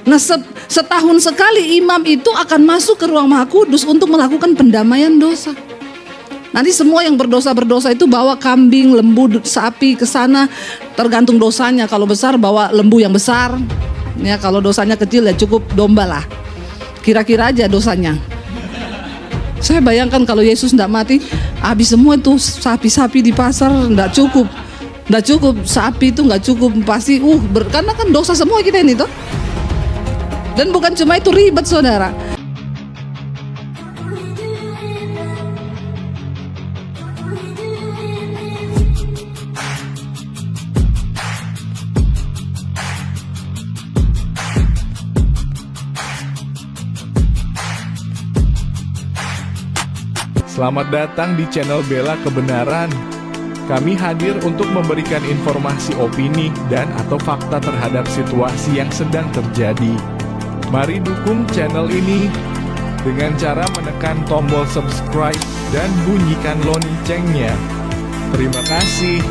Nah setahun sekali imam itu akan masuk ke ruang Maha Kudus untuk melakukan pendamaian dosa. Nanti semua yang berdosa itu bawa kambing, lembu, sapi ke sana, tergantung dosanya. Kalau besar bawa lembu yang besar, ya kalau dosanya kecil ya cukup domba lah. Kira-kira aja dosanya. Saya bayangkan kalau Yesus tidak mati, habis semua itu sapi-sapi di pasar tidak cukup. Tidak cukup, sapi itu nggak cukup, pasti karena kan dosa semua kita ini toh. Dan bukan cuma itu, ribet saudara. Selamat datang di channel Bela Kebenaran. Kami hadir untuk memberikan informasi opini dan atau fakta terhadap situasi yang sedang terjadi. Mari dukung channel ini dengan cara menekan tombol subscribe dan bunyikan loncengnya. Terima kasih.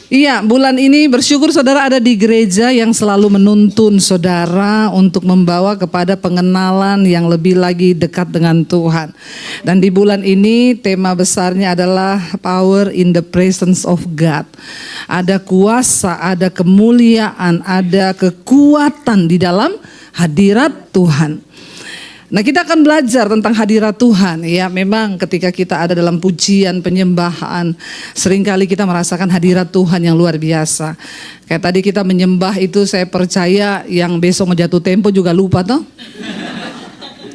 Iya, bulan ini bersyukur saudara ada di gereja yang selalu menuntun saudara untuk membawa kepada pengenalan yang lebih lagi dekat dengan Tuhan. Dan di bulan ini tema besarnya adalah power in the presence of God. Ada kuasa, ada kemuliaan, ada kekuatan di dalam hadirat Tuhan. Nah, kita akan belajar tentang hadirat Tuhan. Ya, memang ketika kita ada dalam pujian, penyembahan, seringkali kita merasakan hadirat Tuhan yang luar biasa. Kayak tadi kita menyembah itu, saya percaya yang besok mau jatuh tempo juga lupa toh.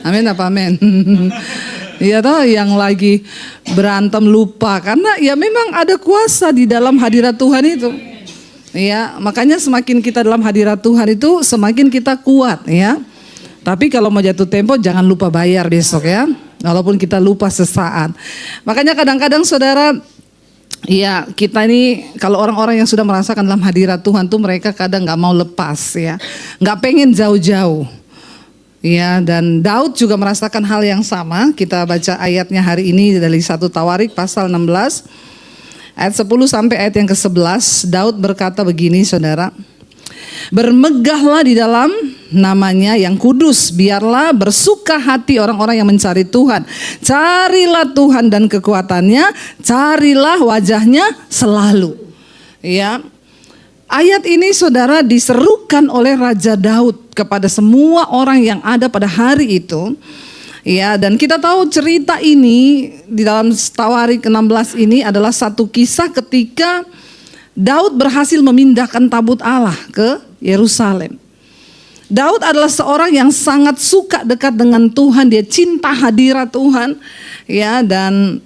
Amin apa amin. Iya toh, yang lagi berantem lupa, karena ya memang ada kuasa di dalam hadirat Tuhan itu. Ya, makanya semakin kita dalam hadirat Tuhan itu semakin kita kuat ya. Tapi kalau mau jatuh tempo jangan lupa bayar besok ya. Walaupun kita lupa sesaat. Makanya kadang-kadang saudara, ya kita ini kalau orang-orang yang sudah merasakan dalam hadirat Tuhan tuh mereka kadang gak mau lepas ya. Gak pengen jauh-jauh. Ya, dan Daud juga merasakan hal yang sama. Kita baca ayatnya hari ini dari 1 Tawarik pasal 16. Ayat 10 sampai ayat yang ke-11. Daud berkata begini saudara. Bermegahlah di dalam namanya yang kudus, biarlah bersuka hati orang-orang yang mencari Tuhan. Carilah Tuhan dan kekuatannya, carilah wajahnya selalu. Ya, ayat ini saudara diserukan oleh Raja Daud kepada semua orang yang ada pada hari itu. Ya, dan kita tahu cerita ini di dalam Tawarik 16 ini adalah satu kisah ketika Daud berhasil memindahkan tabut Allah ke Yerusalem. Daud adalah seorang yang sangat suka dekat dengan Tuhan, dia cinta hadirat Tuhan, ya, dan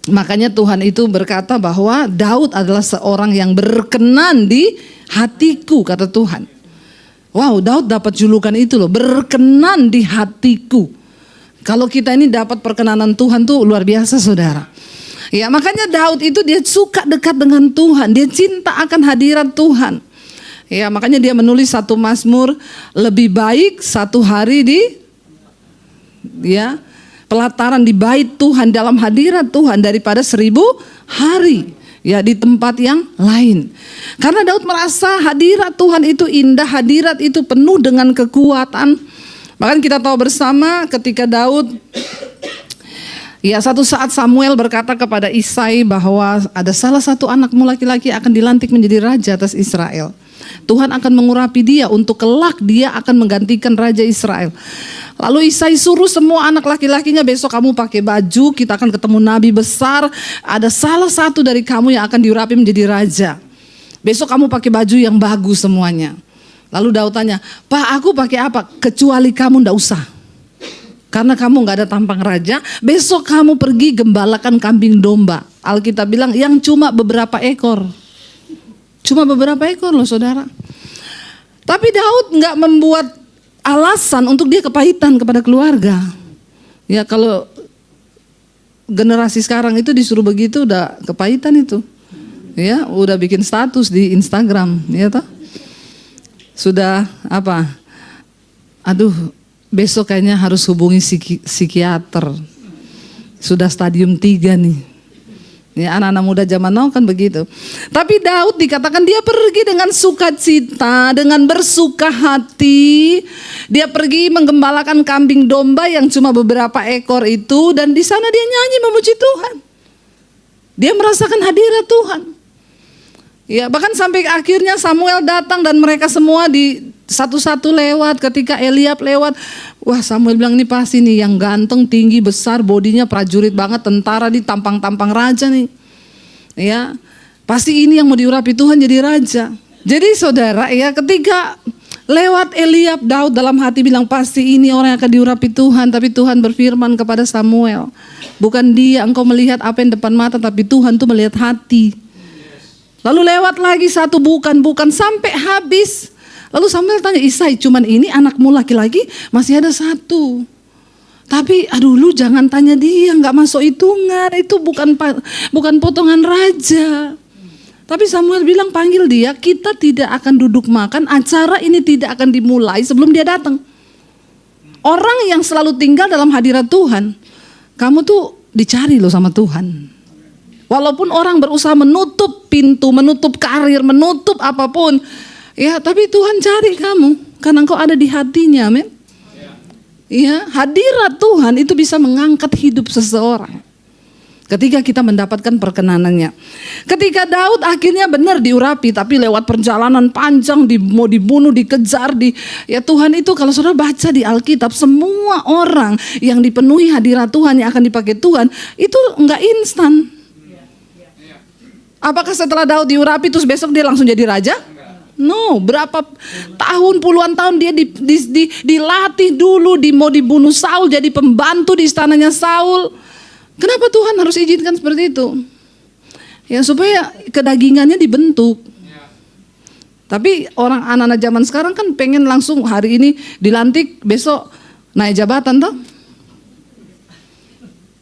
makanya Tuhan itu berkata bahwa Daud adalah seorang yang berkenan di hatiku, kata Tuhan. Wow, Daud dapat julukan itu loh, berkenan di hatiku. Kalau kita ini dapat perkenanan Tuhan tuh luar biasa saudara. Ya, makanya Daud itu dia suka dekat dengan Tuhan, dia cinta akan hadirat Tuhan. Ya, makanya dia menulis satu Mazmur, lebih baik satu hari di pelataran di bait Tuhan dalam hadirat Tuhan daripada 1000 hari ya di tempat yang lain. Karena Daud merasa hadirat Tuhan itu indah, hadirat itu penuh dengan kekuatan. Bahkan kita tahu bersama ketika Daud, ya, satu saat Samuel berkata kepada Isai bahwa ada salah satu anakmu laki-laki akan dilantik menjadi raja atas Israel. Tuhan akan mengurapi dia untuk kelak dia akan menggantikan raja Israel. Lalu Isai suruh semua anak laki-lakinya, besok kamu pakai baju, kita akan ketemu nabi besar. Ada salah satu dari kamu yang akan diurapi menjadi raja. Besok kamu pakai baju yang bagus semuanya. Lalu Daud tanya, Pak, aku pakai apa? Kecuali kamu ndak usah. Karena kamu gak ada tampang raja, besok kamu pergi gembalakan kambing domba. Alkitab bilang yang cuma beberapa ekor. Cuma beberapa ekor loh saudara. Tapi Daud gak membuat alasan untuk dia kepahitan kepada keluarga. Ya, kalau generasi sekarang itu disuruh begitu udah kepahitan itu. Ya, udah bikin status di Instagram, ya toh. Sudah apa? Aduh, besok kayaknya harus hubungi psikiater. Sudah stadium 3 nih. Ya, anak-anak muda zaman now kan begitu. Tapi Daud dikatakan dia pergi dengan sukacita, dengan bersuka hati. Dia pergi menggembalakan kambing domba yang cuma beberapa ekor itu, dan di sana dia nyanyi memuji Tuhan. Dia merasakan hadirat Tuhan. Ya, bahkan sampai akhirnya Samuel datang dan mereka semua di satu-satu lewat. Ketika Eliab lewat, wah, Samuel bilang ini pasti nih yang ganteng, tinggi, besar, bodinya prajurit banget, tentara, di tampang-tampang raja nih. Ya, pasti ini yang mau diurapi Tuhan jadi raja. Jadi saudara, ya, ketika lewat Eliab, Daud dalam hati bilang pasti ini orang yang akan diurapi Tuhan. Tapi Tuhan berfirman kepada Samuel, bukan dia engkau melihat apa yang depan mata, tapi Tuhan tuh melihat hati. Lalu lewat lagi satu, bukan sampai habis. Lalu Samuel tanya Isai, cuman ini anakmu laki-laki, masih ada satu. Tapi aduh, lu jangan tanya dia, nggak masuk hitungan, itu bukan potongan raja. Tapi Samuel bilang panggil dia, kita tidak akan duduk makan, acara ini tidak akan dimulai sebelum dia datang. Orang yang selalu tinggal dalam hadirat Tuhan, kamu tuh dicari loh sama Tuhan. Walaupun orang berusaha menutup pintu, menutup karir, menutup apapun, ya, tapi Tuhan cari kamu karena engkau ada di hatinya, amin. Ya, hadirat Tuhan itu bisa mengangkat hidup seseorang ketika kita mendapatkan perkenanannya. Ketika Daud akhirnya benar diurapi, tapi lewat perjalanan panjang, mau dibunuh, dikejar, ya Tuhan itu kalau saudara baca di Alkitab, semua orang yang dipenuhi hadirat Tuhan, yang akan dipakai Tuhan, itu enggak instan. Apakah setelah Daud diurapi terus besok dia langsung jadi raja? No, berapa tahun, puluhan tahun dia dilatih dulu, mau dibunuh Saul, jadi pembantu di istananya Saul. Kenapa Tuhan harus izinkan seperti itu? Ya, supaya kedagingannya dibentuk. Tapi orang anak-anak zaman sekarang kan pengen langsung hari ini dilantik, besok naik jabatan toh?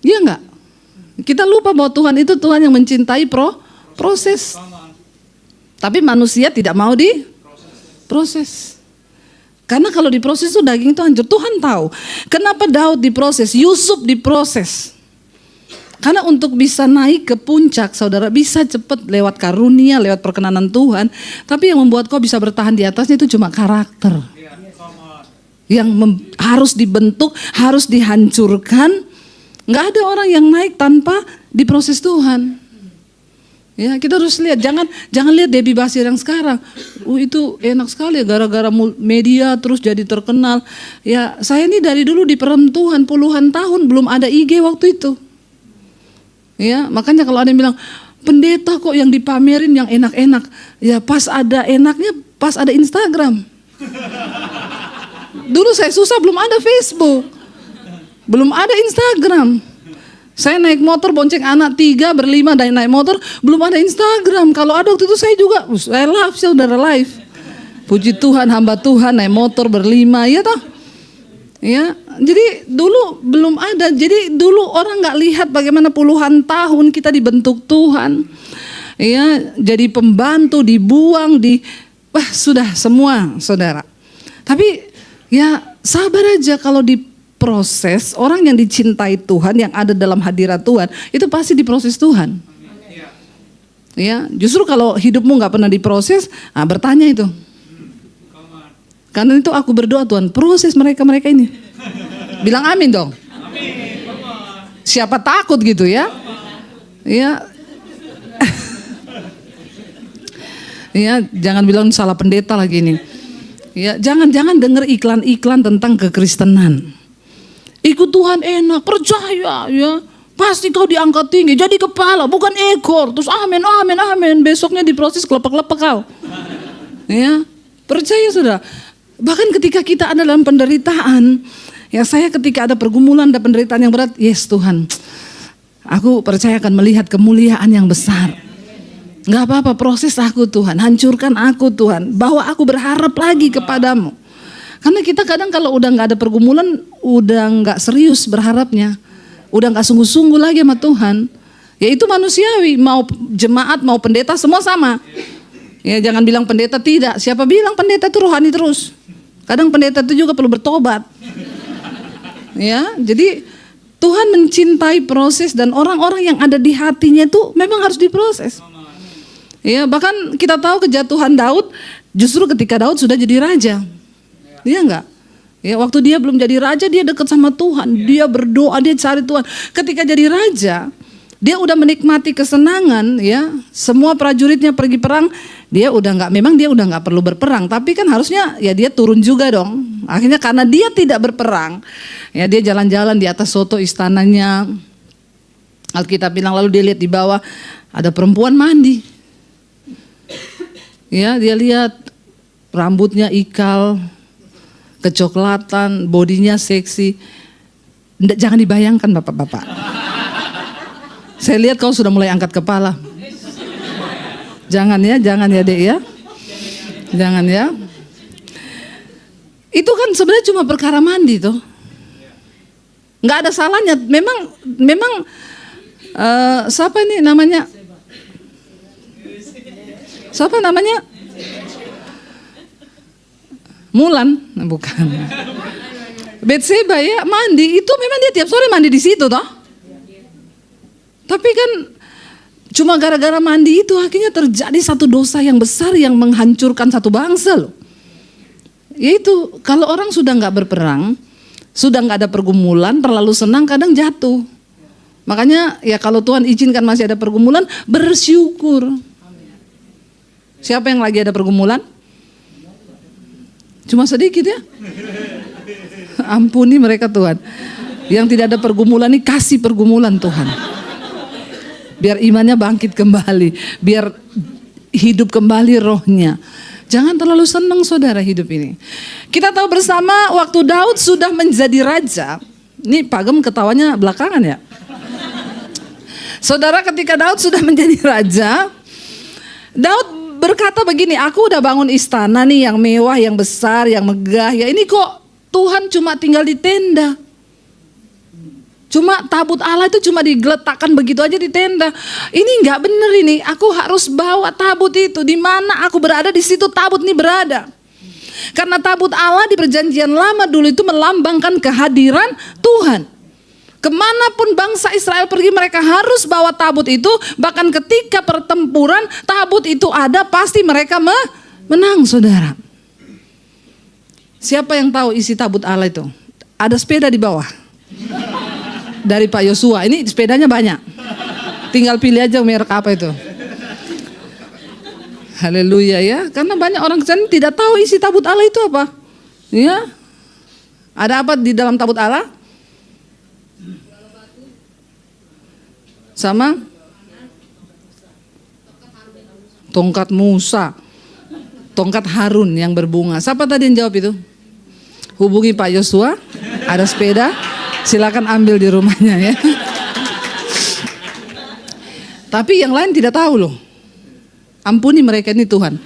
Iya enggak? Kita lupa bahwa Tuhan itu Tuhan yang mencintai proses. Tapi manusia tidak mau diproses. Karena kalau diproses itu daging itu hancur. Tuhan tahu kenapa Daud diproses, Yusuf diproses. Karena untuk bisa naik ke puncak, saudara, bisa cepat lewat karunia, lewat perkenanan Tuhan. Tapi yang membuat kau bisa bertahan di atasnya itu cuma karakter. Yang harus dibentuk, harus dihancurkan. Nggak ada orang yang naik tanpa diproses Tuhan. Ya, kita harus lihat, jangan lihat Debbie Basir yang sekarang. Itu enak sekali ya, gara-gara media terus jadi terkenal. Ya, saya ini dari dulu di perempuan puluhan tahun belum ada IG waktu itu. Ya, makanya kalau ada yang bilang pendeta kok yang dipamerin yang enak-enak. Ya, pas ada enaknya, pas ada Instagram. Dulu saya susah, belum ada Facebook, belum ada Instagram. Saya naik motor bonceng anak 3 berlima dan naik motor, belum ada Instagram. Kalau ada waktu itu saya juga, saya live, saudara live. Puji Tuhan, hamba Tuhan naik motor berlima, ya toh. Ya, jadi dulu belum ada. Jadi dulu orang nggak lihat bagaimana puluhan tahun kita dibentuk Tuhan. Ya, jadi pembantu, dibuang, wah sudah semua, saudara. Tapi ya sabar aja, kalau diproses, orang yang dicintai Tuhan, yang ada dalam hadirat Tuhan, itu pasti diproses Tuhan. Ya, justru kalau hidupmu nggak pernah diproses, bertanya itu. Karena itu aku berdoa, Tuhan proses mereka ini. Bilang amin dong. Siapa takut gitu ya? Ya. Ya, jangan bilang salah pendeta lagi ini. Ya, jangan dengar iklan-iklan tentang kekristenan. Ikut Tuhan enak, percaya ya. Pasti kau diangkat tinggi, jadi kepala bukan ekor. Terus amin. Besoknya diproses kelepek-lepek kau. Ya, percaya sudah. Bahkan ketika kita ada dalam penderitaan, ya saya ketika ada pergumulan, ada penderitaan yang berat, yes Tuhan, aku percaya akan melihat kemuliaan yang besar. Gak apa-apa, proses aku Tuhan, hancurkan aku Tuhan, bahwa aku berharap lagi kepadamu. Karena kita kadang kalau udah gak ada pergumulan, udah gak serius berharapnya, udah gak sungguh-sungguh lagi sama Tuhan. Ya itu manusiawi, mau jemaat, mau pendeta, semua sama. Ya jangan bilang pendeta tidak, siapa bilang pendeta itu rohani terus. Kadang pendeta itu juga perlu bertobat. Ya, jadi Tuhan mencintai proses dan orang-orang yang ada di hatinya itu memang harus diproses. Ya, bahkan kita tahu kejatuhan Daud justru ketika Daud sudah jadi raja. Iya enggak? Ya, waktu dia belum jadi raja dia dekat sama Tuhan, dia berdoa, dia cari Tuhan. Ketika jadi raja, dia udah menikmati kesenangan, ya. Semua prajuritnya pergi perang, dia udah nggak perlu berperang, tapi kan harusnya ya dia turun juga dong. Akhirnya karena dia tidak berperang, ya dia jalan-jalan di atas soto istananya. Alkitab bilang lalu dia lihat di bawah ada perempuan mandi. Ya, dia lihat rambutnya ikal, kecoklatan, bodinya seksi. Jangan dibayangkan bapak-bapak. Saya lihat kau sudah mulai angkat kepala. Jangan ya dek ya. Jangan ya. Itu kan sebenarnya cuma perkara mandi tuh. Nggak ada salahnya. Memang siapa ini namanya? Siapa namanya? Mulan, bukan. Betseba ya mandi itu memang dia tiap sore mandi di situ toh. Tapi kan cuma gara-gara mandi itu akhirnya terjadi satu dosa yang besar yang menghancurkan satu bangsa loh. Yaitu kalau orang sudah nggak berperang, sudah nggak ada pergumulan, terlalu senang kadang jatuh. Makanya ya kalau Tuhan izinkan masih ada pergumulan, bersyukur. Siapa yang lagi ada pergumulan? Cuma sedikit ya. Ampuni mereka Tuhan. Yang tidak ada pergumulan ini kasih pergumulan Tuhan. Biar imannya bangkit kembali. Biar hidup kembali rohnya. Jangan terlalu senang saudara hidup ini. Kita tahu bersama waktu Daud sudah menjadi raja. Ini Pak Gem ketawanya belakangan ya. Saudara ketika Daud sudah menjadi raja. Daud berkata begini, aku udah bangun istana nih yang mewah, yang besar, yang megah. Ya ini kok Tuhan cuma tinggal di tenda. Cuma tabut Allah itu cuma digeletakkan begitu aja di tenda. Ini nggak bener ini. Aku harus bawa tabut itu. Di mana aku berada di situ tabut ini berada. Karena tabut Allah di perjanjian lama dulu itu melambangkan kehadiran Tuhan. Kemanapun bangsa Israel pergi mereka harus bawa tabut itu. Bahkan ketika pertempuran tabut itu ada pasti mereka menang saudara. Siapa yang tahu isi tabut Allah itu? Ada sepeda di bawah. Dari Pak Yosua. Ini sepedanya banyak. Tinggal pilih aja merek apa itu. Haleluya ya. Karena banyak orang kesana tidak tahu isi tabut Allah itu apa. Ya. Ada apa di dalam tabut Allah? Sama tongkat Musa, tongkat Harun yang berbunga. Siapa tadi yang jawab itu? Hubungi Pak Yosua, ada sepeda, silakan ambil di rumahnya ya. Tapi yang lain tidak tahu loh. Ampuni mereka ini Tuhan.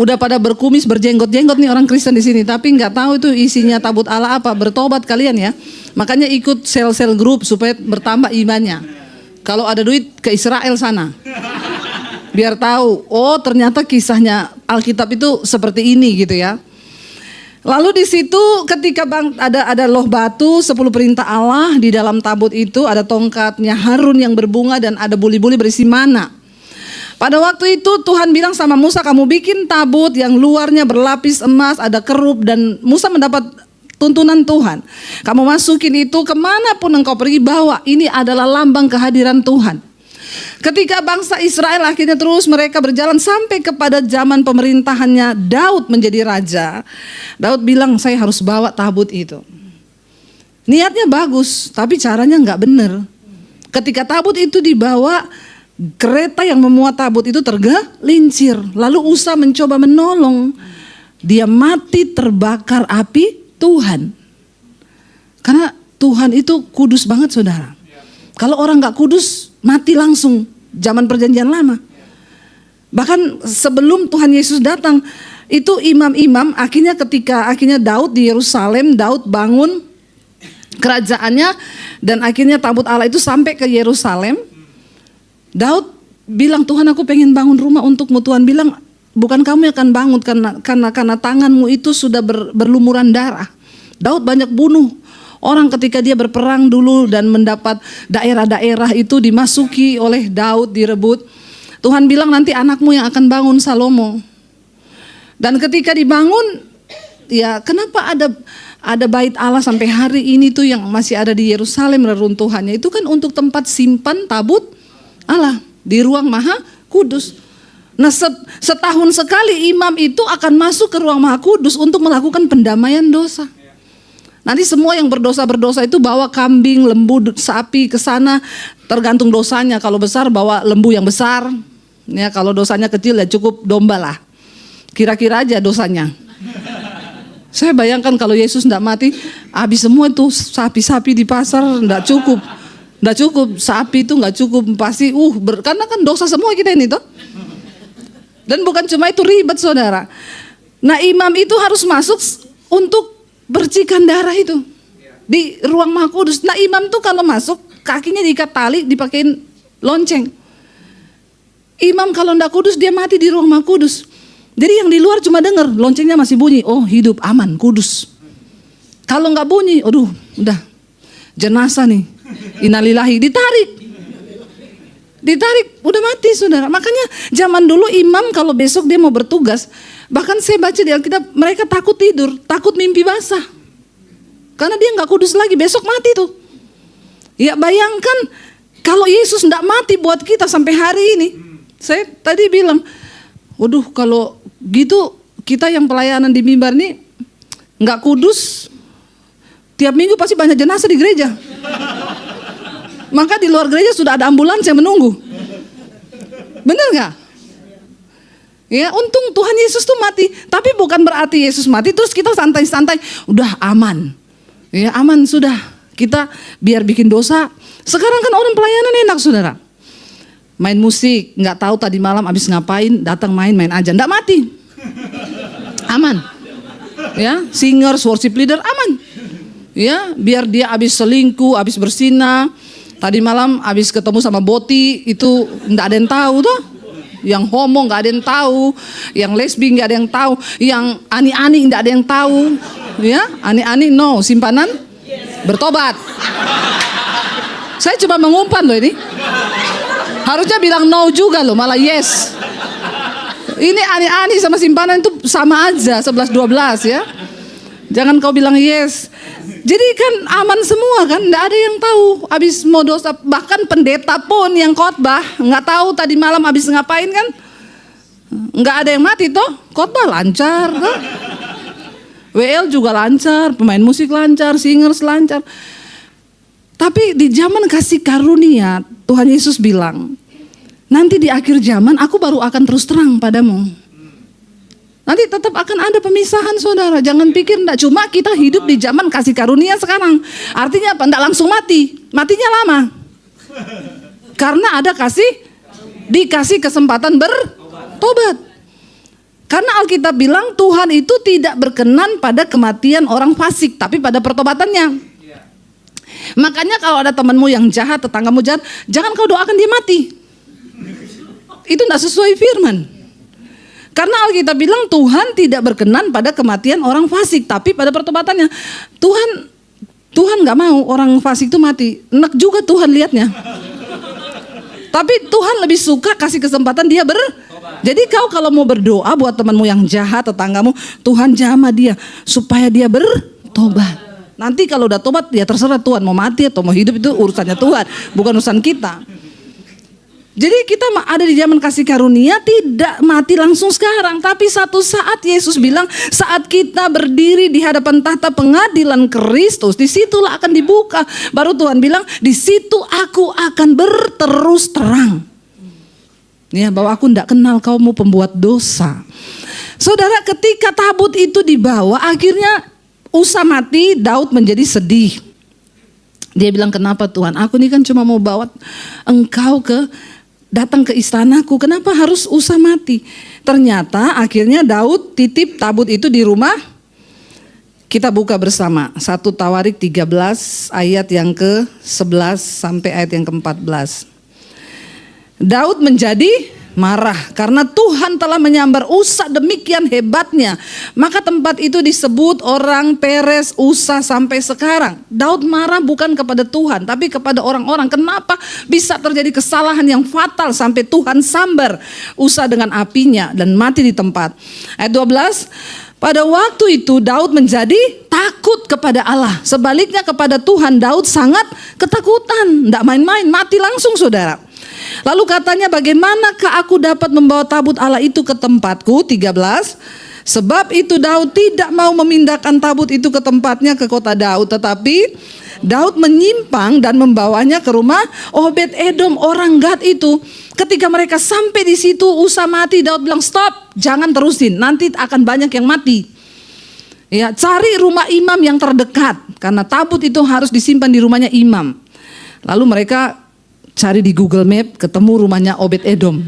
Udah pada berkumis, berjenggot-jenggot nih orang Kristen di sini, tapi nggak tahu itu isinya tabut Allah apa. Bertobat kalian ya. Makanya ikut sel-sel grup supaya bertambah imannya. Kalau ada duit ke Israel sana. Biar tahu, oh ternyata kisahnya Alkitab itu seperti ini gitu ya. Lalu di situ ketika ada loh batu 10 perintah Allah di dalam tabut itu ada tongkatnya Harun yang berbunga dan ada buli-buli berisi mana. Pada waktu itu Tuhan bilang sama Musa, kamu bikin tabut yang luarnya berlapis emas, ada kerup, dan Musa mendapat tuntunan Tuhan. Kamu masukin itu kemanapun engkau pergi, bawa. Ini adalah lambang kehadiran Tuhan. Ketika bangsa Israel akhirnya terus mereka berjalan sampai kepada zaman pemerintahannya Daud menjadi raja. Daud bilang saya harus bawa tabut itu. Niatnya bagus tapi caranya nggak benar. Ketika tabut itu dibawa, kereta yang memuat tabut itu tergelincir. Lalu Usa mencoba menolong. Dia mati terbakar api Tuhan. Karena Tuhan itu kudus banget saudara. Kalau orang gak kudus mati langsung. Zaman perjanjian lama. Bahkan sebelum Tuhan Yesus datang, itu imam-imam akhirnya Daud di Yerusalem, Daud bangun kerajaannya dan akhirnya tabut Allah itu sampai ke Yerusalem. Daud bilang, Tuhan aku pengen bangun rumah untukmu. Tuhan bilang, bukan kamu yang akan bangun karena tanganmu itu sudah berlumuran darah. Daud banyak bunuh Orang ketika dia berperang dulu dan mendapat daerah-daerah itu dimasuki oleh Daud, direbut. Tuhan bilang nanti anakmu yang akan bangun Salomo. Dan ketika dibangun, ya kenapa ada bait Allah sampai hari ini tuh yang masih ada di Yerusalem reruntuhannya. Itu kan untuk tempat simpan tabut Allah di ruang Maha Kudus. Nah setahun sekali imam itu akan masuk ke ruang Maha Kudus untuk melakukan pendamaian dosa. Nanti semua yang berdosa itu bawa kambing, lembu, sapi ke sana, tergantung dosanya. Kalau besar bawa lembu yang besar. Ya kalau dosanya kecil ya cukup domba lah. Kira-kira aja dosanya. Saya bayangkan kalau Yesus tidak mati, habis semua itu sapi-sapi di pasar tidak cukup. Tidak cukup, sapi itu nggak cukup. Pasti karena kan dosa semua kita ini toh. Dan bukan cuma itu, ribet saudara. Nah imam itu harus masuk untuk percikan darah itu di ruang Maha Kudus. Nah imam tuh kalau masuk kakinya diikat tali, dipakein lonceng. Imam kalau tidak kudus dia mati di ruang Maha Kudus. Jadi yang di luar cuma dengar loncengnya masih bunyi, oh hidup aman kudus. Kalau nggak bunyi, aduh udah jenazah nih, innalillahi, ditarik udah mati saudara. Makanya zaman dulu imam kalau besok dia mau bertugas, bahkan saya baca di Alkitab mereka takut tidur, takut mimpi basah, karena dia nggak kudus lagi, besok mati tuh. Ya bayangkan kalau Yesus nggak mati buat kita sampai hari ini. Saya tadi bilang, waduh kalau gitu kita yang pelayanan di mimbar nih nggak kudus, tiap minggu pasti banyak jenazah di gereja. Maka di luar gereja sudah ada ambulans yang menunggu. Benar nggak? Ya untung Tuhan Yesus tuh mati, tapi bukan berarti Yesus mati terus kita santai-santai, udah aman. Ya aman sudah, kita biar bikin dosa. Sekarang kan orang pelayanan enak saudara. Main musik, nggak tahu tadi malam abis ngapain, datang main aja, nggak mati, aman. Ya, singers, worship leader aman. Ya, biar dia abis selingkuh, abis berzina, tadi malam abis ketemu sama boti, itu nggak ada yang tahu tuh. Yang homo nggak ada yang tahu, yang lesbi nggak ada yang tahu, yang ani-ani nggak ada yang tahu. Ya, ani-ani no, simpanan bertobat. Saya coba mengumpan loh ini. Harusnya bilang no juga loh, malah yes. Ini ani-ani sama simpanan itu sama aja, 11-12 ya. Jangan kau bilang yes. Jadi kan aman semua kan, nggak ada yang tahu. Abis mau dosa, bahkan pendeta pun yang khotbah nggak tahu tadi malam abis ngapain kan. Nggak ada yang mati toh, khotbah lancar toh. WL juga lancar, pemain musik lancar, singers lancar. Tapi di zaman kasih karunia, Tuhan Yesus bilang, nanti di akhir zaman aku baru akan terus terang padamu. Nanti tetap akan ada pemisahan saudara. Jangan pikir enggak, cuma kita hidup di zaman kasih karunia sekarang. Artinya apa? Enggak langsung mati. Matinya lama. Karena ada dikasih kesempatan bertobat. Karena Alkitab bilang Tuhan itu tidak berkenan pada kematian orang fasik, tapi pada pertobatannya. Makanya kalau ada temanmu yang jahat, tetanggamu jahat, jangan kau doakan dia mati. Itu tidak sesuai firman. Karena Alkitab bilang Tuhan tidak berkenan pada kematian orang fasik, tapi pada pertobatannya. Tuhan nggak mau orang fasik itu mati. Enak juga Tuhan lihatnya. Tapi Tuhan lebih suka kasih kesempatan dia Jadi kau kalau mau berdoa buat temanmu yang jahat, tetanggamu, Tuhan jamah dia supaya dia bertobat. Nanti kalau udah tobat ya terserah Tuhan mau mati atau mau hidup, itu urusannya Tuhan, bukan urusan kita. Jadi kita ada di zaman kasih karunia, tidak mati langsung sekarang, tapi satu saat Yesus bilang saat kita berdiri di hadapan tahta pengadilan Kristus, disitulah akan dibuka. Baru Tuhan bilang di situ aku akan berterus terang. Ya, bahwa aku tidak kenal kamu pembuat dosa. Saudara, ketika tabut itu dibawa, akhirnya Usa mati, Daud menjadi sedih. Dia bilang, kenapa Tuhan? Aku ini kan cuma mau bawa engkau datang ke istanaku. Kenapa harus Usa mati? Ternyata akhirnya Daud titip tabut itu di rumah. Kita buka bersama 1 Tawarik 13 ayat yang ke-11 sampai ayat yang ke-14. Daud menjadi marah karena Tuhan telah menyambar Usa demikian hebatnya. Maka tempat itu disebut orang Peres Usa sampai sekarang. Daud marah bukan kepada Tuhan tapi kepada orang-orang. Kenapa bisa terjadi kesalahan yang fatal sampai Tuhan sambar Usa dengan apinya dan mati di tempat. Ayat 12, pada waktu itu Daud menjadi takut kepada Allah. Sebaliknya kepada Tuhan Daud sangat ketakutan. Tidak main-main, mati langsung saudara. Lalu katanya, bagaimanakah aku dapat membawa tabut Allah itu ke tempatku? 13. Sebab itu Daud tidak mau memindahkan tabut itu ke tempatnya ke kota Daud. Tetapi Daud menyimpang dan membawanya ke rumah Obed-Edom orang Gad itu. Ketika mereka sampai di situ Usa mati, Daud bilang stop, jangan terusin, nanti akan banyak yang mati. Ya, cari rumah imam yang terdekat karena tabut itu harus disimpan di rumahnya imam. Lalu mereka cari di Google Map, ketemu rumahnya Obed-Edom.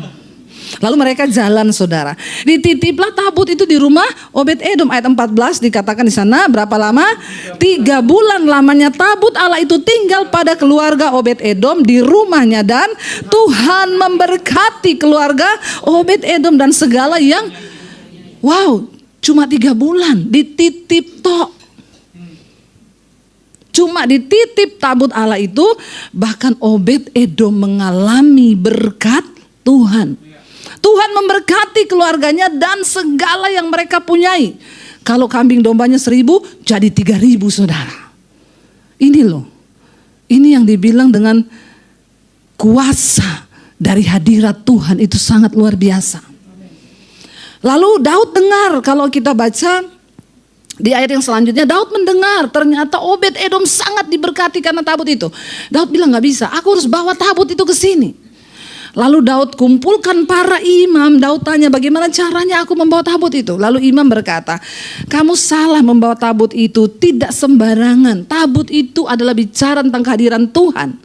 Lalu mereka jalan saudara. Dititiplah tabut itu di rumah Obed-Edom. Ayat 14 dikatakan di sana berapa lama? 3 bulan lamanya tabut Allah itu tinggal pada keluarga Obed-Edom di rumahnya. Dan Tuhan memberkati keluarga Obed-Edom dan segala yang, wow, cuma 3 bulan dititip tok. Cuma dititip tabut Allah itu, bahkan Obed-Edom mengalami berkat Tuhan. Tuhan memberkati keluarganya dan segala yang mereka punyai. Kalau kambing dombanya 1.000 jadi 3.000 saudara. Ini loh, ini yang dibilang dengan kuasa dari hadirat Tuhan itu sangat luar biasa. Lalu Daud dengar, kalau kita baca di ayat yang selanjutnya, Daud mendengar ternyata Obed-Edom sangat diberkati karena tabut itu. Daud bilang gak bisa, aku harus bawa tabut itu ke sini. Lalu Daud kumpulkan para imam. Daud tanya, bagaimana caranya aku membawa tabut itu? Lalu imam berkata, kamu salah membawa tabut itu, tidak sembarangan. Tabut itu adalah bicara tentang kehadiran Tuhan.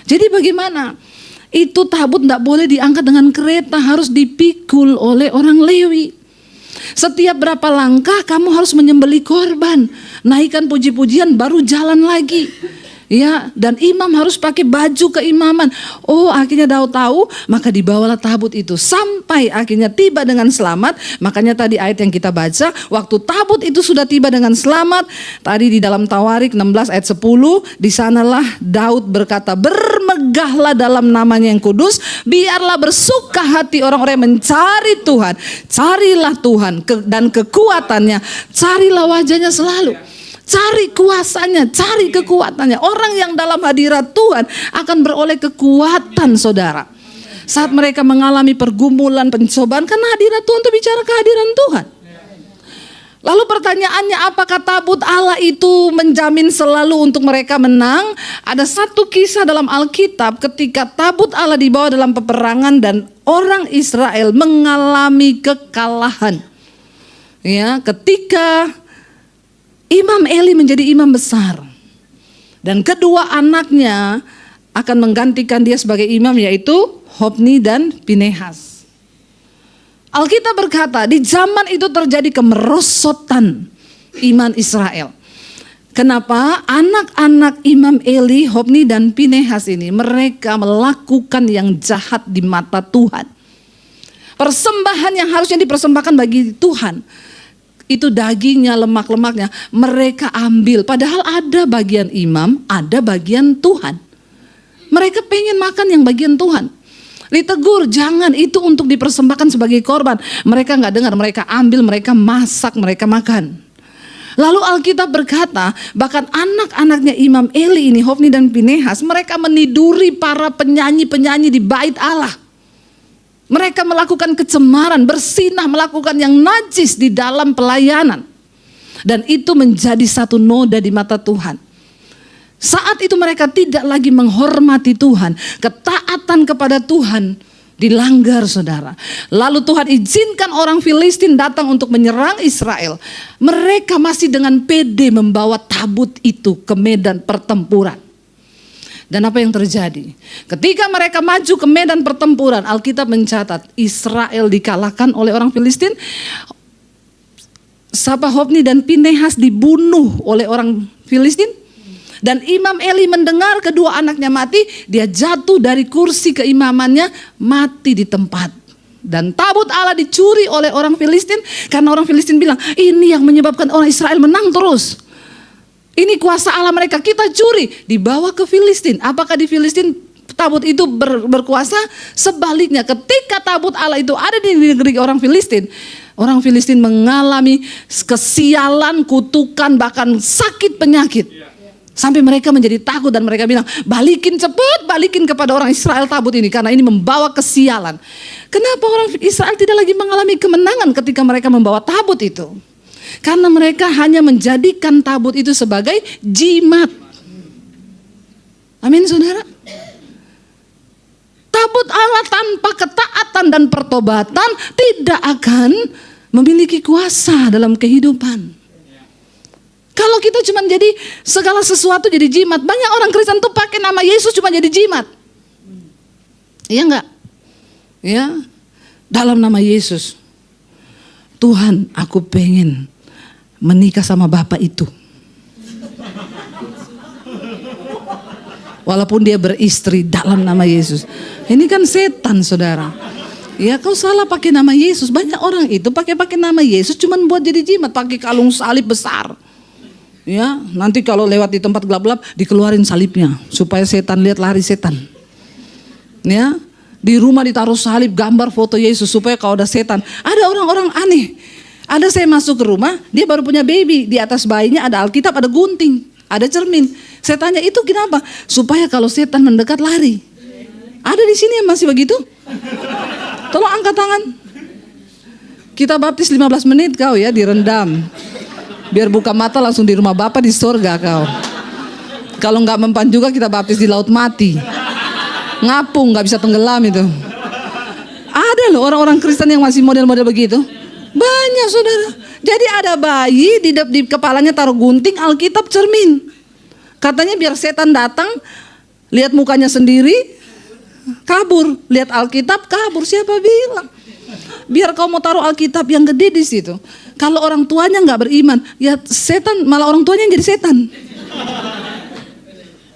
Jadi bagaimana? Itu tabut tidak boleh diangkat dengan kereta, harus dipikul oleh orang Lewi. Setiap berapa langkah kamu harus menyembelih korban, naikkan puji-pujian baru jalan lagi. Ya, dan imam harus pakai baju keimaman. Oh, akhirnya Daud tahu, maka dibawalah tabut itu sampai akhirnya tiba dengan selamat. Makanya tadi ayat yang kita baca, waktu tabut itu sudah tiba dengan selamat, tadi di dalam Tawarik 16 ayat 10, di sanalah Daud berkata, bermegahlah dalam namanya yang kudus, biarlah bersuka hati orang-orang yang mencari Tuhan. Carilah Tuhan dan kekuatannya, carilah wajahnya selalu. Cari kuasanya, cari kekuatannya. Orang yang dalam hadirat Tuhan akan beroleh kekuatan saudara. Saat mereka mengalami pergumulan, pencobaan, karena hadirat Tuhan itu bicara kehadiran Tuhan. Lalu pertanyaannya, apakah tabut Allah itu menjamin selalu untuk mereka menang? Ada satu kisah dalam Alkitab ketika tabut Allah dibawa dalam peperangan dan orang Israel mengalami kekalahan. Ya, ketika Imam Eli menjadi imam besar dan kedua anaknya akan menggantikan dia sebagai imam, yaitu Hofni dan Pinehas. Alkitab berkata di zaman itu terjadi kemerosotan iman Israel. Kenapa? Anak-anak Imam Eli, Hofni dan Pinehas ini mereka melakukan yang jahat di mata Tuhan. Persembahan yang harusnya dipersembahkan bagi Tuhan, itu dagingnya, lemak-lemaknya mereka ambil. Padahal ada bagian imam, ada bagian Tuhan. Mereka pengen makan yang bagian Tuhan. Ditegur, jangan, itu untuk dipersembahkan sebagai korban. Mereka gak dengar, mereka ambil, mereka masak, mereka makan. Lalu Alkitab berkata, bahkan anak-anaknya Imam Eli ini, Hofni dan Pinehas, mereka meniduri para penyanyi-penyanyi di bait Allah. Mereka melakukan kecemaran, bersinah, melakukan yang najis di dalam pelayanan. Dan itu menjadi satu noda di mata Tuhan. Saat itu mereka tidak lagi menghormati Tuhan. Ketaatan kepada Tuhan dilanggar saudara. Lalu Tuhan izinkan orang Filistin datang untuk menyerang Israel. Mereka masih dengan pede membawa tabut itu ke medan pertempuran. Dan apa yang terjadi? Ketika mereka maju ke medan pertempuran, Alkitab mencatat Israel dikalahkan oleh orang Filistin. Hofni dan Pinehas dibunuh oleh orang Filistin. Dan Imam Eli mendengar kedua anaknya mati, dia jatuh dari kursi keimamannya, mati di tempat. Dan tabut Allah dicuri oleh orang Filistin karena orang Filistin bilang, ini yang menyebabkan orang Israel menang terus. Ini kuasa Allah mereka, kita curi. Dibawa ke Filistin. Apakah di Filistin tabut itu berkuasa? Sebaliknya, ketika tabut Allah itu ada di negeri orang Filistin mengalami kesialan, kutukan, bahkan sakit penyakit. Sampai mereka menjadi takut dan mereka bilang, balikin cepat, balikin kepada orang Israel tabut ini. Karena ini membawa kesialan. Kenapa orang Israel tidak lagi mengalami kemenangan ketika mereka membawa tabut itu? Karena mereka hanya menjadikan tabut itu sebagai jimat. Amin saudara. Tabut Allah tanpa ketaatan dan pertobatan tidak akan memiliki kuasa dalam kehidupan. Kalau kita cuma jadi segala sesuatu jadi jimat. Banyak orang Kristen tuh pakai nama Yesus cuma jadi jimat. Iya enggak? Ya. Dalam nama Yesus. Tuhan, aku pengen menikah sama bapak itu. Walaupun dia beristri dalam nama Yesus. Ini kan setan saudara. Ya kau salah pakai nama Yesus. Banyak orang itu pakai nama Yesus cuma buat jadi jimat. Pakai kalung salib besar. Ya, nanti kalau lewat di tempat gelap-gelap dikeluarin salibnya supaya setan lihat lari setan. Ya, di rumah ditaruh salib gambar foto Yesus supaya kalau ada setan. Ada orang-orang aneh. Ada saya masuk ke rumah, dia baru punya baby, di atas bayinya ada Alkitab, ada gunting, ada cermin. Saya tanya itu kenapa? Supaya kalau setan mendekat lari. Ada di sini yang masih begitu? Tolong angkat tangan. Kita baptis 15 menit kau ya, direndam. Biar buka mata langsung di rumah Bapa di surga kau. Kalau nggak mempan juga kita baptis di laut mati. Ngapung, nggak bisa tenggelam itu. Ada loh orang-orang Kristen yang masih model-model begitu. Banyak saudara. Jadi ada bayi di kepalanya taruh gunting, Alkitab, cermin. Katanya biar setan datang, lihat mukanya sendiri, kabur. Lihat Alkitab, kabur. Siapa bilang? Biar kau mau taruh Alkitab yang gede di situ. Kalau orang tuanya nggak beriman, ya setan malah orang tuanya yang jadi setan.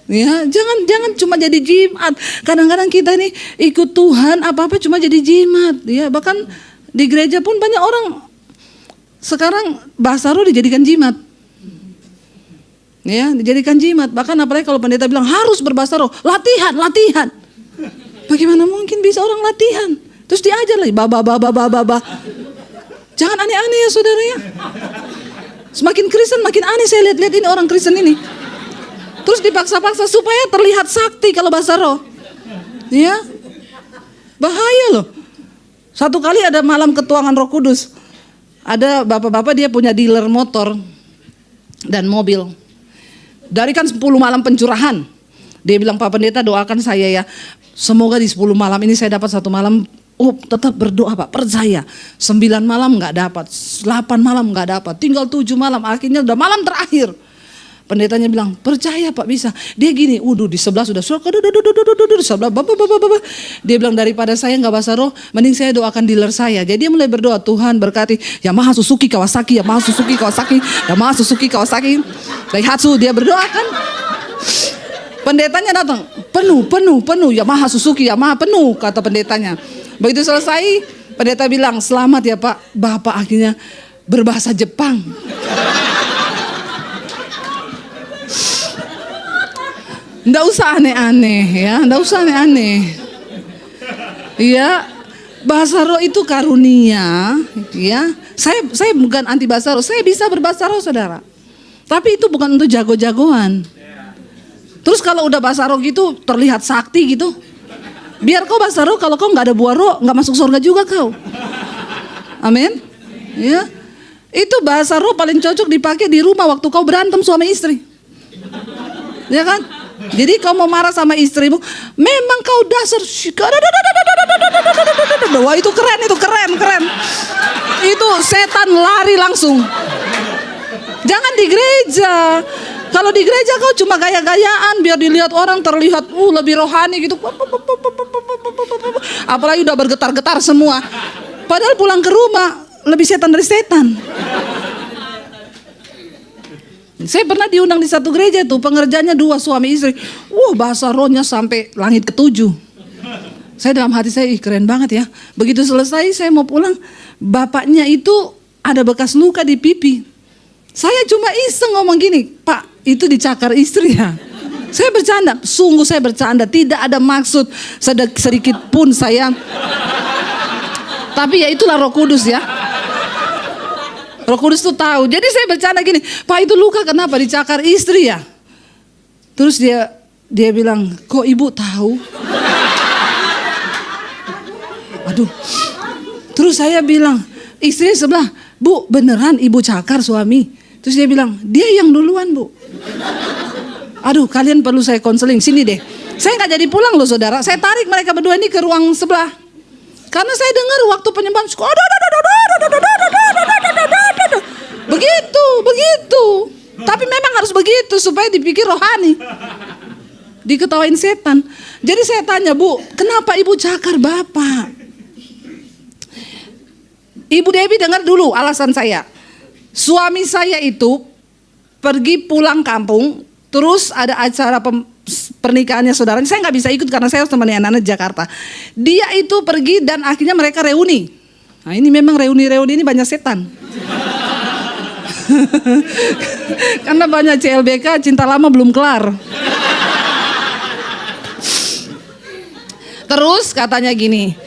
Ya, jangan cuma jadi jimat. Kadang-kadang kita nih ikut Tuhan apa-apa cuma jadi jimat. Ya, bahkan di gereja pun banyak orang sekarang bahasa roh dijadikan jimat. Ya, dijadikan jimat. Bahkan apalagi kalau pendeta bilang harus berbahasa roh, latihan. Bagaimana mungkin bisa orang latihan? Terus diajar lagi baba. Jangan aneh-aneh ya saudara ya. Semakin Kristen makin aneh saya lihat ini orang Kristen ini. Terus dipaksa-paksa supaya terlihat sakti kalau bahasa roh. Ya. Bahaya loh. Satu kali ada malam ketuangan Roh Kudus. Ada bapak-bapak dia punya dealer motor dan mobil. Dari kan 10 malam pencurahan. Dia bilang, Pak Pendeta doakan saya ya. Semoga di 10 malam ini saya dapat 1 malam. Tetap berdoa Pak, percaya. 9 malam gak dapat, 8 malam gak dapat, tinggal 7 malam. Akhirnya udah malam terakhir. Pendetanya bilang, percaya Pak bisa. Dia gini, di sebelah sudah di sebelah bapak. Dia bilang daripada saya gak bahasa roh, mending saya doakan dealer saya. Jadi dia mulai berdoa, Tuhan berkati Yamaha Suzuki Kawasaki, Daihatsu. Dia berdoa kan. Pendetanya datang, penuh, Yamaha Suzuki, Yamaha penuh, kata pendetanya. Begitu selesai, pendeta bilang, selamat ya Pak, Bapak akhirnya berbahasa Jepang. Nggak usah aneh-aneh ya, nggak usah aneh-aneh. Ya, bahasa roh itu karunia, ya. Saya bukan anti bahasa roh, saya bisa berbahasa roh saudara. Tapi itu bukan untuk jago-jagoan. Terus kalau udah bahasa roh gitu terlihat sakti gitu. Biar kau bahasa roh, kalau kau nggak ada buah roh nggak masuk surga juga kau. Amin. Ya. Itu bahasa roh paling cocok dipakai di rumah waktu kau berantem suami istri. Ya kan? Jadi kau mau marah sama istrimu, memang kau dasar. Wah itu keren. Itu setan lari langsung. Jangan di gereja. Kalau di gereja kau cuma gaya-gayaan biar dilihat orang terlihat lebih rohani gitu. Apalagi udah bergetar-getar semua. Padahal pulang ke rumah lebih setan dari setan. Saya pernah diundang di satu gereja tuh, pengerjanya 2 suami istri. Bahasa rohnya sampai langit ke-7. Saya dalam hati saya, ih keren banget ya. Begitu selesai saya mau pulang, bapaknya itu ada bekas luka di pipi. Saya cuma iseng ngomong gini, Pak itu dicakar istri ya. Saya bercanda, sungguh saya bercanda, tidak ada maksud sedikit pun saya. Tapi ya itulah Roh Kudus ya. Roh Kudus tuh tahu. Jadi saya bercanda gini, Pak itu luka kenapa dicakar istri ya? Terus dia bilang, kok ibu tahu? Aduh. Terus saya bilang, istri sebelah, Bu beneran ibu cakar suami? Terus dia bilang, dia yang duluan Bu. Aduh kalian perlu saya konseling, sini deh. Saya gak jadi pulang loh saudara, saya tarik mereka berdua ini ke ruang sebelah. Karena saya dengar waktu penyembahan, begitu. Tapi memang harus begitu supaya dipikir rohani. Diketawain setan. Jadi saya tanya, Bu, kenapa ibu cakar bapak? Ibu Debbie dengar dulu alasan saya. Suami saya itu pergi pulang kampung, terus ada acara pernikahannya saudara. Saya nggak bisa ikut karena saya harus temani anak-anak di Jakarta. Dia itu pergi dan akhirnya mereka reuni. Nah ini memang reuni-reuni ini banyak setan. Karena banyak CLBK, cinta lama belum kelar. Terus katanya gini,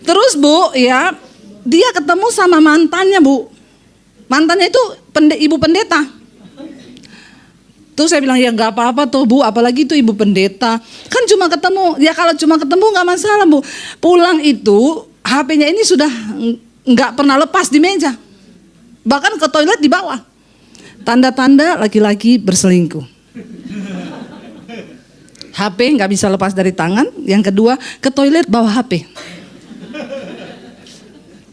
terus Bu ya, dia ketemu sama mantannya Bu. Mantannya itu ibu pendeta. Terus saya bilang, ya gak apa-apa toh Bu, apalagi itu ibu pendeta. Kan cuma ketemu, ya kalau cuma ketemu gak masalah Bu. Pulang itu HP-nya ini sudah gak pernah lepas di meja. Bahkan ke toilet di bawah. Tanda-tanda laki-laki berselingkuh. HP gak bisa lepas dari tangan. Yang kedua, ke toilet bawa HP.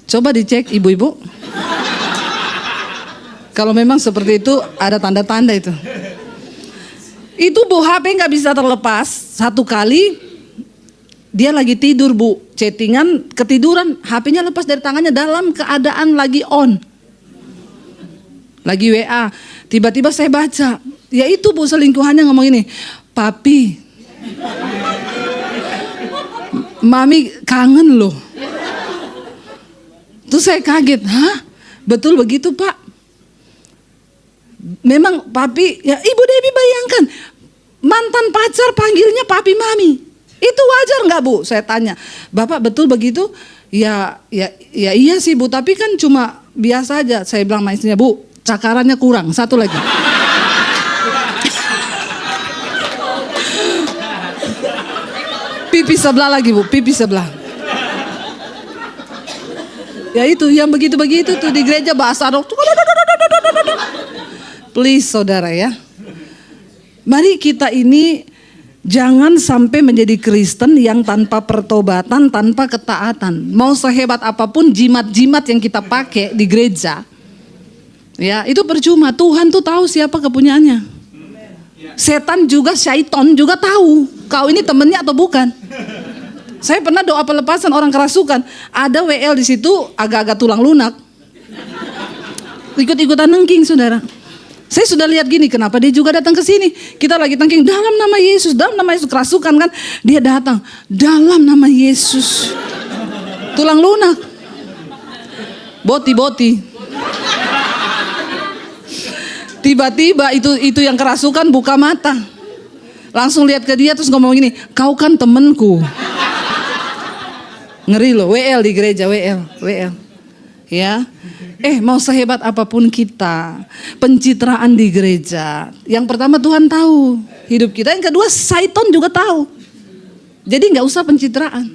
Coba dicek ibu-ibu. Kalau memang seperti itu, ada tanda-tanda itu. Itu Bu, HP gak bisa terlepas. Satu kali dia lagi tidur Bu, chattingan, ketiduran, HP-nya lepas dari tangannya dalam keadaan lagi on. Lagi WA. Tiba-tiba saya baca, ya itu Bu selingkuhannya ngomong ini, Papi, Mami kangen loh. Terus saya kaget, hah? Betul begitu Pak? Memang Papi, ya Ibu Debbie bayangkan, mantan pacar panggilnya Papi Mami. Itu wajar nggak Bu? Saya tanya. Bapak betul begitu? Ya iya sih Bu, tapi kan cuma biasa aja. Saya bilang sama istrinya, Bu, cakarannya kurang, satu lagi. Pipi sebelah lagi Bu, pipi sebelah. Ya itu, yang begitu-begitu tuh di gereja bahasa roh. Please saudara ya. Mari kita ini jangan sampai menjadi Kristen yang tanpa pertobatan, tanpa ketaatan. Mau sehebat apapun jimat-jimat yang kita pakai di gereja, ya itu percuma. Tuhan tuh tahu siapa kepunyaannya. Setan juga, syaiton juga tahu kau ini temennya atau bukan. Saya pernah doa pelepasan orang kerasukan, ada WL di situ agak-agak tulang lunak, ikut-ikutan nengking saudara. Saya sudah lihat gini, kenapa dia juga datang ke sini? Kita lagi tengking dalam nama Yesus, kerasukan kan? Dia datang dalam nama Yesus. Tulang lunak, boti. Tiba-tiba itu yang kerasukan buka mata, langsung lihat ke dia terus ngomong gini, kau kan temenku. Ngeri loh, WL di gereja, WL. Ya. Mau sehebat apapun kita, pencitraan di gereja, yang pertama Tuhan tahu hidup kita, yang kedua syaitan juga tahu. Jadi gak usah pencitraan.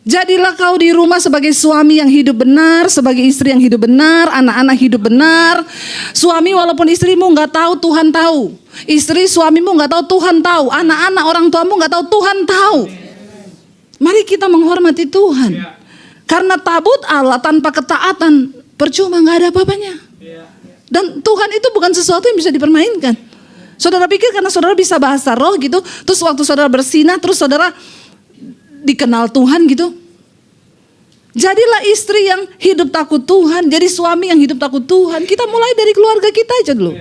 Jadilah kau di rumah sebagai suami yang hidup benar, sebagai istri yang hidup benar, anak-anak hidup benar. Suami walaupun istrimu gak tahu, Tuhan tahu. Istri suamimu gak tahu, Tuhan tahu. Anak-anak orang tuamu gak tahu, Tuhan tahu. Mari kita menghormati Tuhan. Karena tabut Allah tanpa ketaatan percuma, gak ada apa-apanya. Dan Tuhan itu bukan sesuatu yang bisa dipermainkan. Saudara pikir karena saudara bisa bahasa roh gitu, terus waktu saudara bersinah, terus saudara dikenal Tuhan gitu. Jadilah istri yang hidup takut Tuhan, jadi suami yang hidup takut Tuhan. Kita mulai dari keluarga kita aja dulu.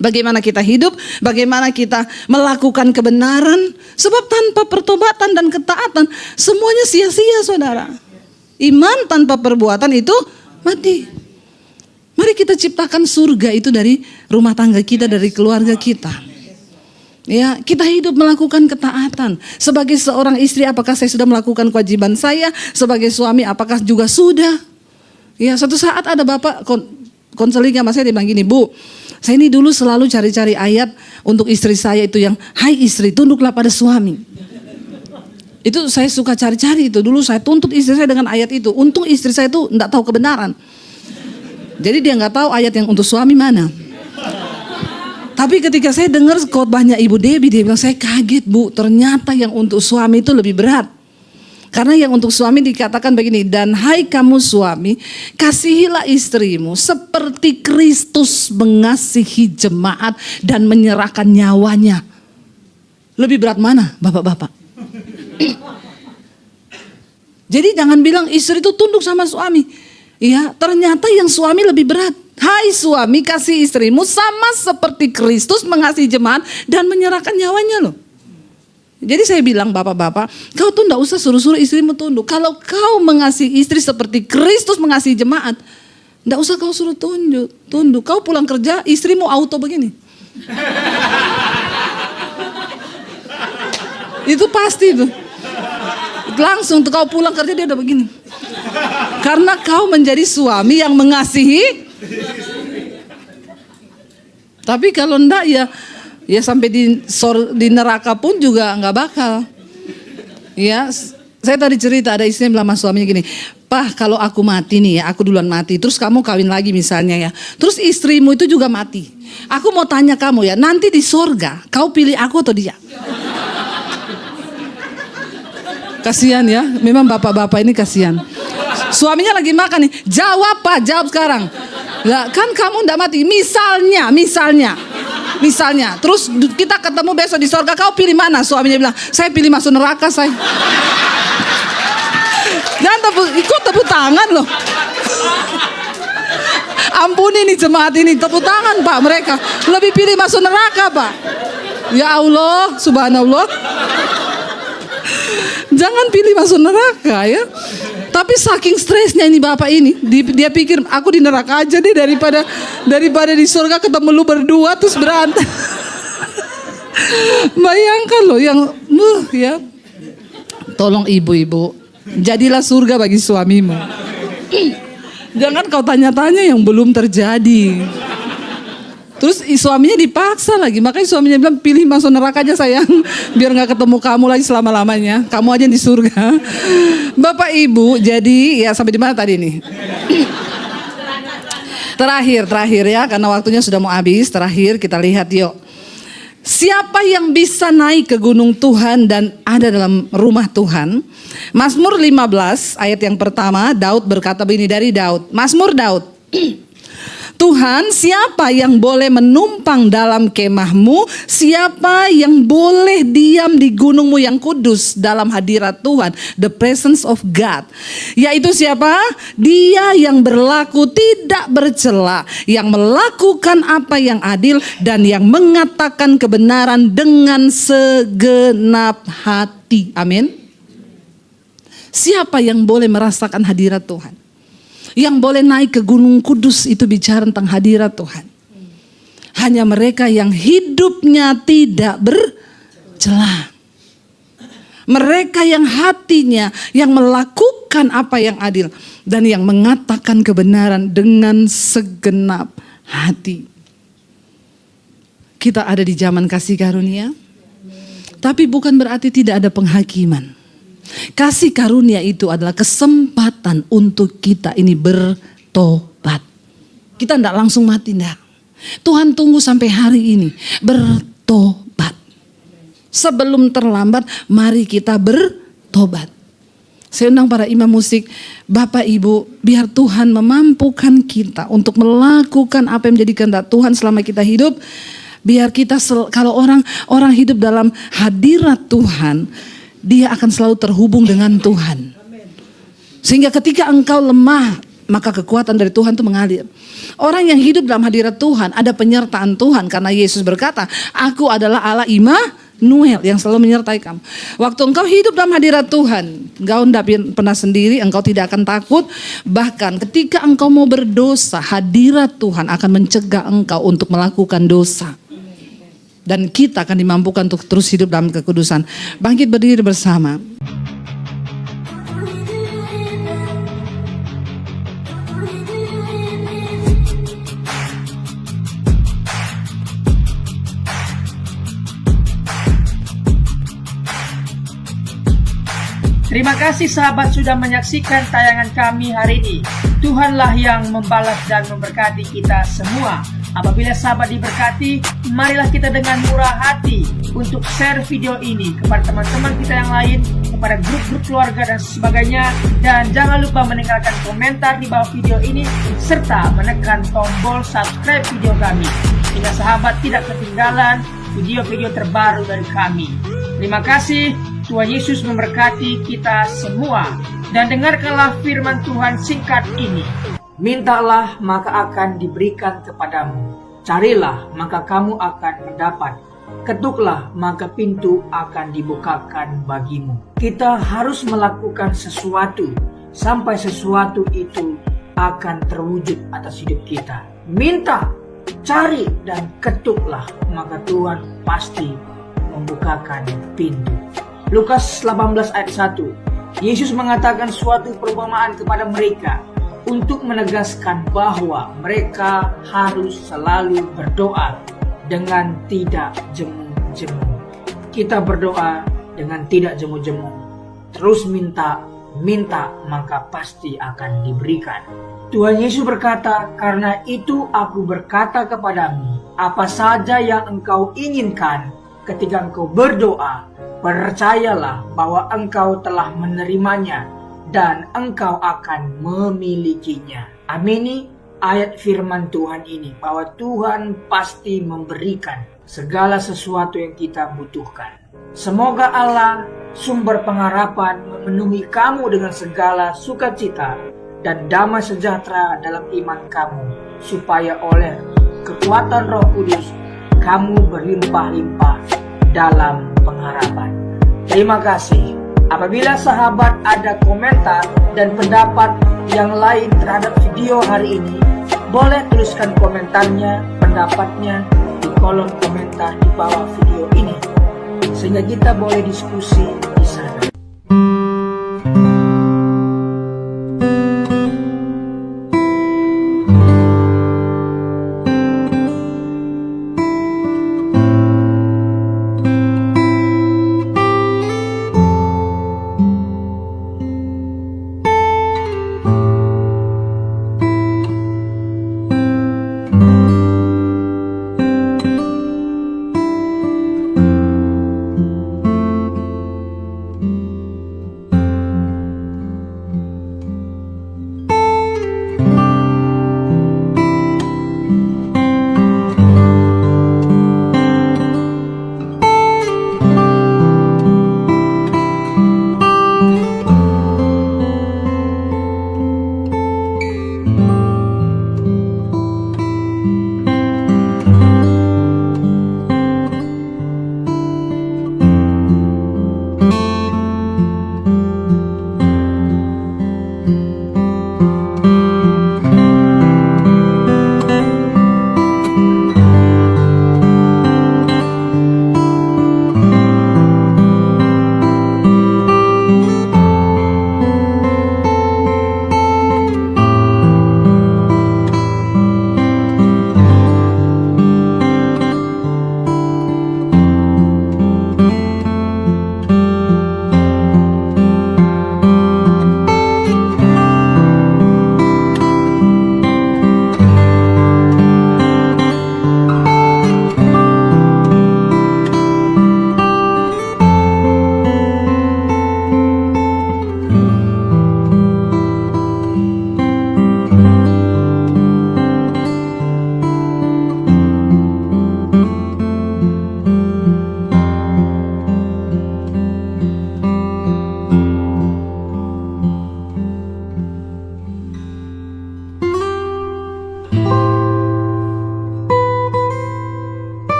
Bagaimana kita hidup, bagaimana kita melakukan kebenaran. Sebab tanpa pertobatan dan ketaatan, semuanya sia-sia, saudara. Iman tanpa perbuatan itu mati. Mari kita ciptakan surga itu dari rumah tangga kita, dari keluarga kita. Ya, kita hidup melakukan ketaatan. Sebagai seorang istri, apakah saya sudah melakukan kewajiban saya? Sebagai suami, apakah juga sudah? Ya, suatu saat ada bapak konseling sama saya, dia bilang gini, Bu, saya ini dulu selalu cari-cari ayat untuk istri saya itu yang, hai istri, tunduklah pada suami. Itu saya suka cari-cari itu. Dulu saya tuntut istri saya dengan ayat itu. Untung istri saya itu enggak tahu kebenaran. Jadi dia enggak tahu ayat yang untuk suami mana. Tapi ketika saya dengar khotbahnya Ibu Debbie, dia bilang, saya kaget, Bu, ternyata yang untuk suami itu lebih berat. Karena yang untuk suami dikatakan begini, dan hai kamu suami, kasihilah istrimu seperti Kristus mengasihi jemaat dan menyerahkan nyawanya. Lebih berat mana, bapak-bapak? Jadi jangan bilang istri itu tunduk sama suami. Iya, ternyata yang suami lebih berat. Hai suami, kasih istrimu sama seperti Kristus mengasihi jemaat dan menyerahkan nyawanya loh. Jadi saya bilang bapak-bapak, kau tuh enggak usah suruh-suruh istrimu tunduk. Kalau kau mengasihi istri seperti Kristus mengasihi jemaat, enggak usah kau suruh tunduk. Kau pulang kerja, istrimu auto begini. Itu pasti tuh. Langsung tuh kau pulang kerja dia udah begini. Karena kau menjadi suami yang mengasihi. Tapi kalau enggak ya sampai di neraka pun juga nggak bakal. Ya, saya tadi cerita ada istri yang bilang sama suaminya gini, Pak, kalau aku mati nih ya, aku duluan mati, terus kamu kawin lagi misalnya ya, terus istrimu itu juga mati. Aku mau tanya kamu ya, nanti di sorga kau pilih aku atau dia? Kasihan ya, memang bapak-bapak ini kasihan. Suaminya lagi makan nih, jawab Pak, jawab sekarang. Lah kan kamu ndak mati, misalnya. Terus kita ketemu besok di sorga, kau pilih mana? Suaminya bilang, saya pilih masuk neraka saya. Dan ikut tepuk tangan loh. Ampuni nih jemaat ini, tepuk tangan Pak mereka. Lebih pilih masuk neraka Pak. Ya Allah, subhanallah. Jangan pilih masuk neraka ya. Tapi saking stresnya ini bapak ini, dia pikir aku di neraka aja deh daripada di surga ketemu lu berdua terus berantem. Bayangkan loh yang ya. Tolong ibu-ibu, jadilah surga bagi suamimu. Jangan kau tanya-tanya yang belum terjadi. Terus suaminya dipaksa lagi, makanya suaminya bilang pilih masuk neraka aja sayang, biar nggak ketemu kamu lagi selama-lamanya, kamu aja di surga. Bapak Ibu, jadi ya sampai di mana tadi nih? Terakhir ya, karena waktunya sudah mau habis. Terakhir kita lihat yuk, siapa yang bisa naik ke gunung Tuhan dan ada dalam rumah Tuhan? Mazmur 15 ayat yang pertama, Daud berkata begini, dari Daud, Mazmur Daud. Tuhan, siapa yang boleh menumpang dalam kemahmu? Siapa yang boleh diam di gunungmu yang kudus dalam hadirat Tuhan? The presence of God. Yaitu siapa? Dia yang berlaku tidak bercela, yang melakukan apa yang adil dan yang mengatakan kebenaran dengan segenap hati. Amin. Siapa yang boleh merasakan hadirat Tuhan? Yang boleh naik ke gunung kudus itu bicara tentang hadirat Tuhan. Hanya mereka yang hidupnya tidak bercela. Mereka yang hatinya yang melakukan apa yang adil dan yang mengatakan kebenaran dengan segenap hati. Kita ada di zaman kasih karunia, tapi bukan berarti tidak ada penghakiman. Kasih karunia itu adalah kesempatan untuk kita ini bertobat. Kita tidak langsung mati, tidak. Tuhan tunggu sampai hari ini bertobat. Sebelum terlambat, mari kita bertobat. Saya undang para imam musik, Bapak Ibu, biar Tuhan memampukan kita untuk melakukan apa yang menjadi kehendak Tuhan selama kita hidup. Biar kita kalau orang hidup dalam hadirat Tuhan, dia akan selalu terhubung dengan Tuhan. Sehingga ketika engkau lemah, maka kekuatan dari Tuhan itu mengalir. Orang yang hidup dalam hadirat Tuhan, ada penyertaan Tuhan, karena Yesus berkata, aku adalah Allah Immanuel yang selalu menyertai kamu. Waktu engkau hidup dalam hadirat Tuhan, engkau tidak pernah sendiri, engkau tidak akan takut. Bahkan ketika engkau mau berdosa, hadirat Tuhan akan mencegah engkau untuk melakukan dosa. Dan kita akan dimampukan untuk terus hidup dalam kekudusan. Bangkit berdiri bersama. Terima kasih sahabat sudah menyaksikan tayangan kami hari ini. Tuhanlah yang membalas dan memberkati kita semua. Apabila sahabat diberkati, marilah kita dengan murah hati untuk share video ini kepada teman-teman kita yang lain, kepada grup-grup keluarga dan sebagainya. Dan jangan lupa meninggalkan komentar di bawah video ini, serta menekan tombol subscribe video kami, sehingga sahabat tidak ketinggalan video-video terbaru dari kami. Terima kasih. Tuhan Yesus memberkati kita semua. Dan dengarkanlah firman Tuhan singkat ini. Mintalah maka akan diberikan kepadamu. Carilah maka kamu akan mendapat. Ketuklah maka pintu akan dibukakan bagimu. Kita harus melakukan sesuatu sampai sesuatu itu akan terwujud atas hidup kita. Minta, cari dan ketuklah, maka Tuhan pasti membukakan pintu. Lukas 18 ayat 1. Yesus mengatakan suatu perumpamaan kepada mereka untuk menegaskan bahwa mereka harus selalu berdoa dengan tidak jemu-jemu. Kita berdoa dengan tidak jemu-jemu. Terus minta maka pasti akan diberikan. Tuhan Yesus berkata, karena itu aku berkata kepadamu, apa saja yang engkau inginkan ketika engkau berdoa, percayalah bahwa engkau telah menerimanya dan engkau akan memilikinya. Amini ayat firman Tuhan ini, bahwa Tuhan pasti memberikan segala sesuatu yang kita butuhkan. Semoga Allah, sumber pengharapan, memenuhi kamu dengan segala sukacita dan damai sejahtera dalam iman kamu, supaya oleh kekuatan Roh Kudus kamu berlimpah-limpah dalam pengharapan. Terima kasih. Apabila sahabat ada komentar dan pendapat yang lain terhadap video hari ini, boleh tuliskan komentarnya, pendapatnya di kolom komentar di bawah video ini, sehingga kita boleh diskusi di sana.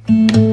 Tuhan.